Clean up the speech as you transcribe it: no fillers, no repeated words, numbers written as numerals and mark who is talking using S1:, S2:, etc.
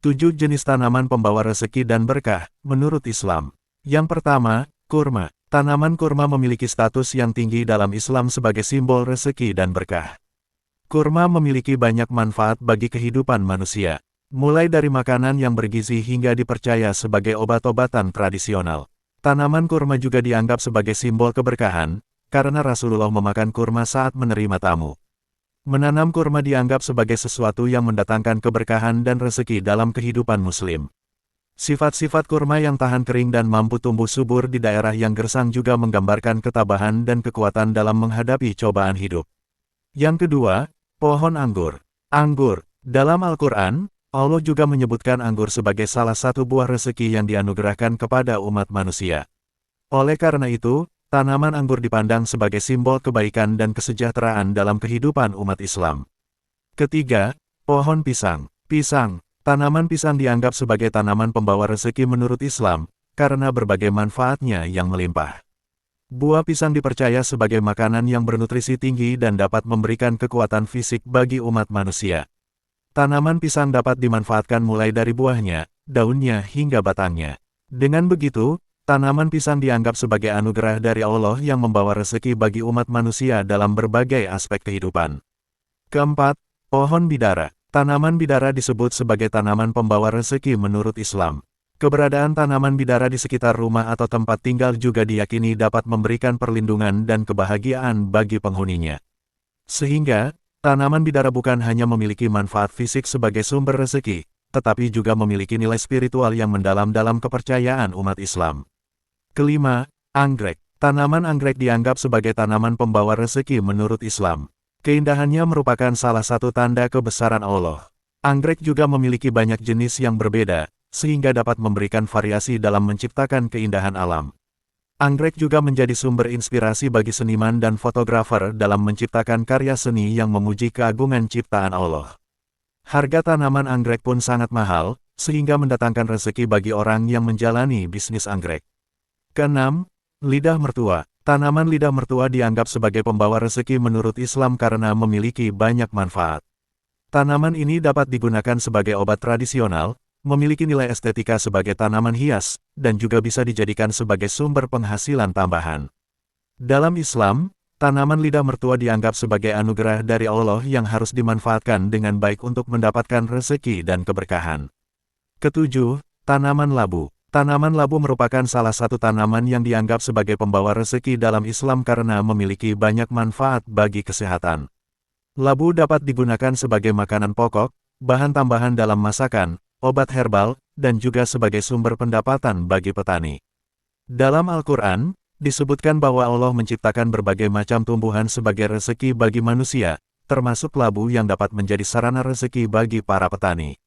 S1: 7 jenis tanaman pembawa rezeki dan berkah, menurut Islam. Yang pertama, kurma. Tanaman kurma memiliki status yang tinggi dalam Islam sebagai simbol rezeki dan berkah. Kurma memiliki banyak manfaat bagi kehidupan manusia. Mulai dari makanan yang bergizi hingga dipercaya sebagai obat-obatan tradisional. Tanaman kurma juga dianggap sebagai simbol keberkahan, karena Rasulullah memakan kurma saat menerima tamu. Menanam kurma dianggap sebagai sesuatu yang mendatangkan keberkahan dan rezeki dalam kehidupan Muslim. Sifat-sifat kurma yang tahan kering dan mampu tumbuh subur di daerah yang gersang juga menggambarkan ketabahan dan kekuatan dalam menghadapi cobaan hidup. Yang kedua, pohon anggur. Anggur. Dalam Al-Quran, Allah juga menyebutkan anggur sebagai salah satu buah rezeki yang dianugerahkan kepada umat manusia. Oleh karena itu, tanaman anggur dipandang sebagai simbol kebaikan dan kesejahteraan dalam kehidupan umat Islam. Ketiga, pohon pisang. Pisang. Tanaman pisang dianggap sebagai tanaman pembawa rezeki menurut Islam, karena berbagai manfaatnya yang melimpah. Buah pisang dipercaya sebagai makanan yang bernutrisi tinggi dan dapat memberikan kekuatan fisik bagi umat manusia. Tanaman pisang dapat dimanfaatkan mulai dari buahnya, daunnya hingga batangnya. Dengan begitu, tanaman pisang dianggap sebagai anugerah dari Allah yang membawa rezeki bagi umat manusia dalam berbagai aspek kehidupan. Keempat, pohon bidara. Tanaman bidara disebut sebagai tanaman pembawa rezeki menurut Islam. Keberadaan tanaman bidara di sekitar rumah atau tempat tinggal juga diyakini dapat memberikan perlindungan dan kebahagiaan bagi penghuninya. Sehingga, tanaman bidara bukan hanya memiliki manfaat fisik sebagai sumber rezeki, tetapi juga memiliki nilai spiritual yang mendalam dalam kepercayaan umat Islam. Kelima, anggrek. Tanaman anggrek dianggap sebagai tanaman pembawa rezeki menurut Islam. Keindahannya merupakan salah satu tanda kebesaran Allah. Anggrek juga memiliki banyak jenis yang berbeda, sehingga dapat memberikan variasi dalam menciptakan keindahan alam. Anggrek juga menjadi sumber inspirasi bagi seniman dan fotografer dalam menciptakan karya seni yang memuji keagungan ciptaan Allah. Harga tanaman anggrek pun sangat mahal, sehingga mendatangkan rezeki bagi orang yang menjalani bisnis anggrek. Keenam, lidah mertua. Tanaman lidah mertua dianggap sebagai pembawa rezeki menurut Islam karena memiliki banyak manfaat. Tanaman ini dapat digunakan sebagai obat tradisional, memiliki nilai estetika sebagai tanaman hias, dan juga bisa dijadikan sebagai sumber penghasilan tambahan. Dalam Islam, tanaman lidah mertua dianggap sebagai anugerah dari Allah yang harus dimanfaatkan dengan baik untuk mendapatkan rezeki dan keberkahan. Ketujuh, tanaman labu. Tanaman labu merupakan salah satu tanaman yang dianggap sebagai pembawa rezeki dalam Islam karena memiliki banyak manfaat bagi kesehatan. Labu dapat digunakan sebagai makanan pokok, bahan tambahan dalam masakan, obat herbal, dan juga sebagai sumber pendapatan bagi petani. Dalam Al-Quran, disebutkan bahwa Allah menciptakan berbagai macam tumbuhan sebagai rezeki bagi manusia, termasuk labu yang dapat menjadi sarana rezeki bagi para petani.